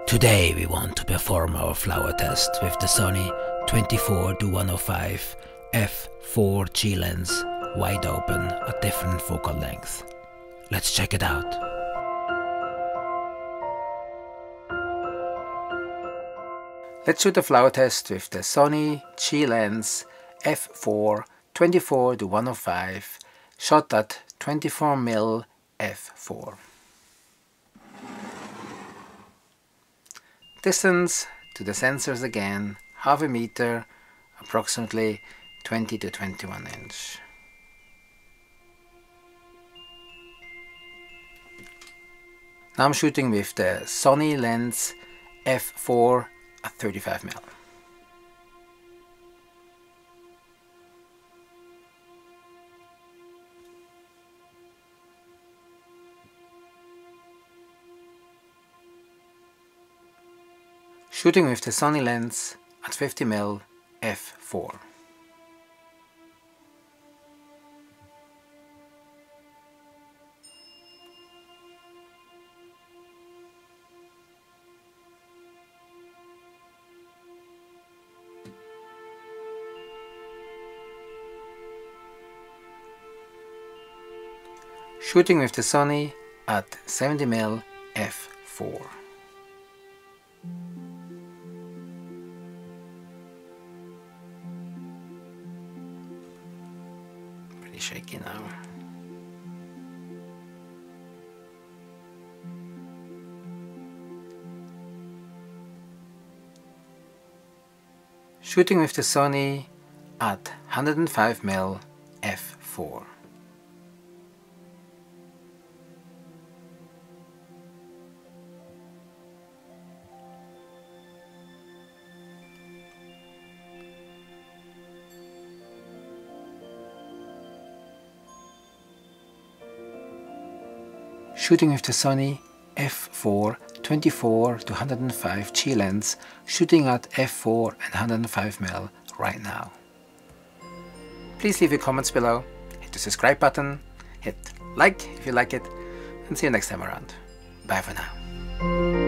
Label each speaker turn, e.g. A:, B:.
A: Today we want to perform our flower test with the Sony 24-105 f4 G lens wide open at different focal length. Let's check it out. Let's shoot a flower test with the Sony G lens f4 24-105 shot at 24mm f4. Distance to the sensors again, half a meter, approximately 20 to 21 inch. Now I'm shooting with the Sony lens f4 at 35mm. Shooting with the Sony lens at 50mm f4. Shooting with the Sony at 70mm f4. Pretty shaky now. Shooting with the Sony at 105mm f4. Shooting with the Sony f4 24-105 G lens, shooting at f4 and 105mm right now. Please leave your comments below, hit the subscribe button, hit like if you like it, and see you next time around. Bye for now.